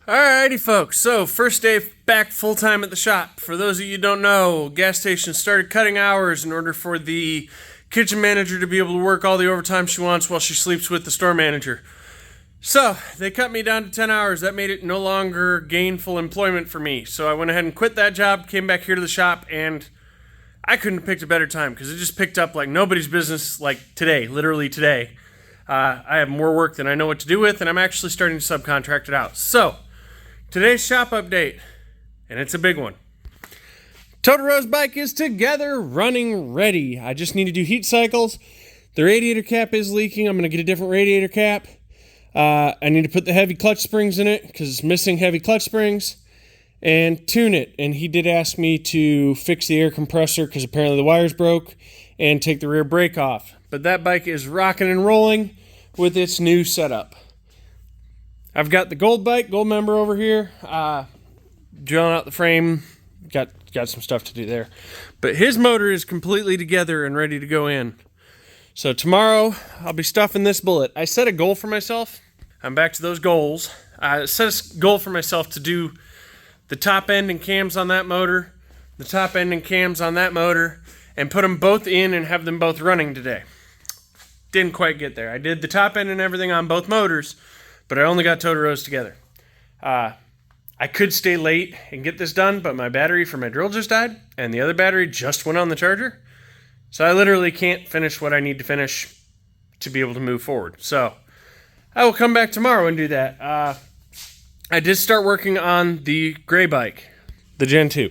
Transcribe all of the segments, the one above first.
Alrighty, folks. So, first day back full time at the shop. For those of you who don't know, gas station started cutting hours in order for the kitchen manager to be able to work all the overtime she wants while she sleeps with the store manager. So, they cut me down to 10 hours. That made it no longer gainful employment for me. So, I went ahead and quit that job, came back here to the shop, and I couldn't have picked a better time because it just picked up like nobody's business, like today, literally today. I have more work than I know what to do with, and I'm actually starting to subcontract it out. So, today's shop update, and it's a big one. Totoro's bike is together, running, ready. I just need to do heat cycles. The radiator cap is leaking. I'm going to get a different radiator cap. I need to put the heavy clutch springs in it because it's missing heavy clutch springs, and tune it. And he did ask me to fix the air compressor because apparently the wires broke, and take the rear brake off. But that bike is rocking and rolling with its new setup. I've got the gold member over here, drilling out the frame, got some stuff to do there. But his motor is completely together and ready to go in. So tomorrow, I'll be stuffing this bullet. I set a goal for myself. I'm back to those goals. I set a goal for myself to do the top end and cams on that motor, the top end and cams on that motor, and put them both in and have them both running today. Didn't quite get there. I did the top end and everything on both motors, but I only got Totoro's together. I could stay late and get this done, but my battery for my drill just died, and the other battery just went on the charger. So I literally can't finish what I need to finish to be able to move forward. So I will come back tomorrow and do that. I did start working on the gray bike, the Gen 2.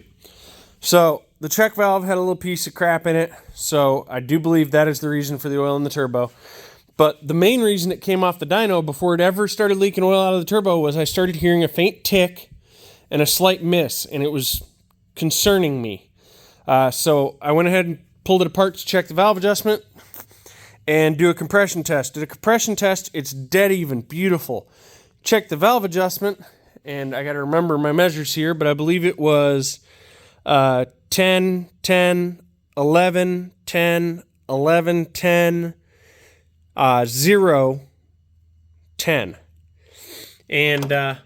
So the check valve had a little piece of crap in it, so I do believe that is the reason for the oil in the turbo. But the main reason it came off the dyno before it ever started leaking oil out of the turbo was I started hearing a faint tick and a slight miss, and it was concerning me. So I went ahead and pulled it apart to check the valve adjustment and do a compression test. Did a compression test, it's dead even, beautiful. Checked the valve adjustment, and I got to remember my measures here, but I believe it was 10, 10, 11, 10, 11, 10, 0, 10. And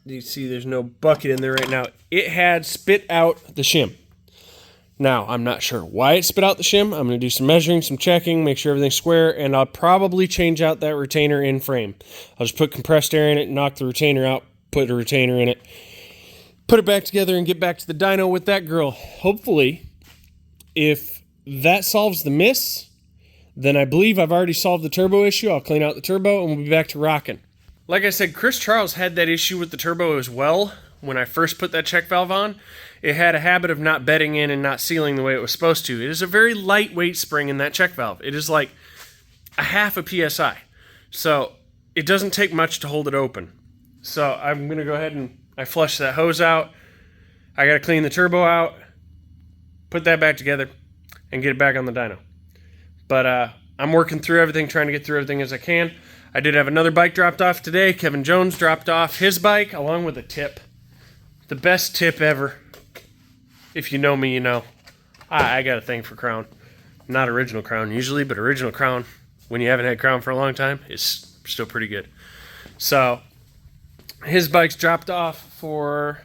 you see there's no bucket in there right now. It had spit out the shim. Now, I'm not sure why it spit out the shim. I'm going to do some measuring, some checking, make sure everything's square, and I'll probably change out that retainer in frame. I'll just put compressed air in it, knock the retainer out, put a retainer in it, put it back together, and get back to the dyno with that girl. Hopefully, if that solves the miss, then I believe I've already solved the turbo issue. I'll clean out the turbo, and we'll be back to rocking. Like I said, Chris Charles had that issue with the turbo as well. When I first put that check valve on, it had a habit of not bedding in and not sealing the way it was supposed to. It is a very lightweight spring in that check valve. It is like a half a PSI. So it doesn't take much to hold it open. So I'm going to go ahead and I flush that hose out. I got to clean the turbo out, put that back together, and get it back on the dyno. But I'm working through everything, trying to get through everything as I can. I did have another bike dropped off today. Kevin Jones dropped off his bike along with a tip. The best tip ever. If you know me, you know. I got a thing for Crown. Not original Crown usually, but original Crown, when you haven't had Crown for a long time, is still pretty good. So, his bike's dropped off for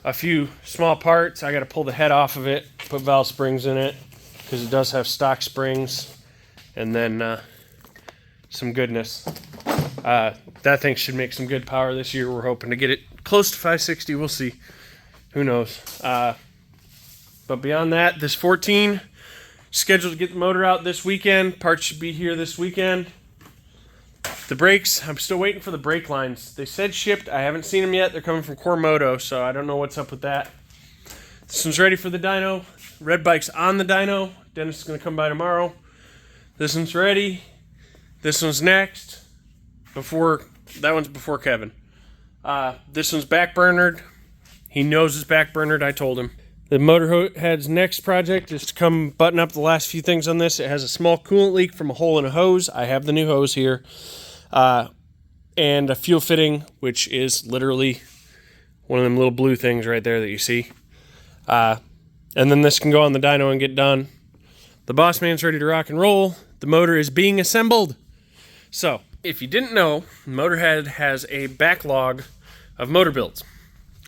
a few small parts. I got to pull the head off of it, put valve springs in it, because it does have stock springs, and then some goodness. That thing should make some good power this year. We're hoping to get it close to 560. We'll see. Who knows? But beyond that, this 14 scheduled to get the motor out this weekend. Parts should be here this weekend. The brakes, I'm still waiting for the brake lines. They said shipped. I haven't seen them yet. They're coming from Cormoto, so I don't know what's up with that. This one's ready for the dyno. Red bike's on the dyno. Dennis is going to come by tomorrow. This one's ready. This one's next. That one's before Kevin. This one's backburnered. He knows it's backburnered. I told him. The Motorhead's next project is to come button up the last few things on this. It has a small coolant leak from a hole in a hose. I have the new hose here. And a fuel fitting, which is literally one of them little blue things right there that you see. And then this can go on the dyno and get done. The Boss Man's ready to rock and roll. The motor is being assembled. So, if you didn't know, Motorhead has a backlog of motor builds.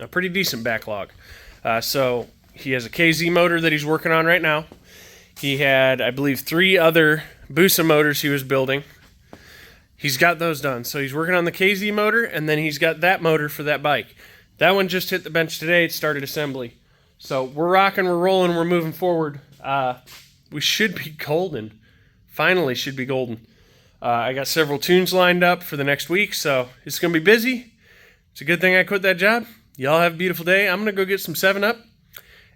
A pretty decent backlog. So he has a KZ motor that he's working on right now. He had, I believe, 3 other Busa motors he was building. He's got those done. So he's working on the KZ motor, and then he's got that motor for that bike. That one just hit the bench today. It started assembly. So we're rocking, we're rolling, we're moving forward. We should be golden. Finally should be golden. I got several tunes lined up for the next week, so it's going to be busy. It's a good thing I quit that job. Y'all have a beautiful day. I'm going to go get some 7-Up,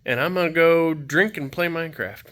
and I'm going to go drink and play Minecraft.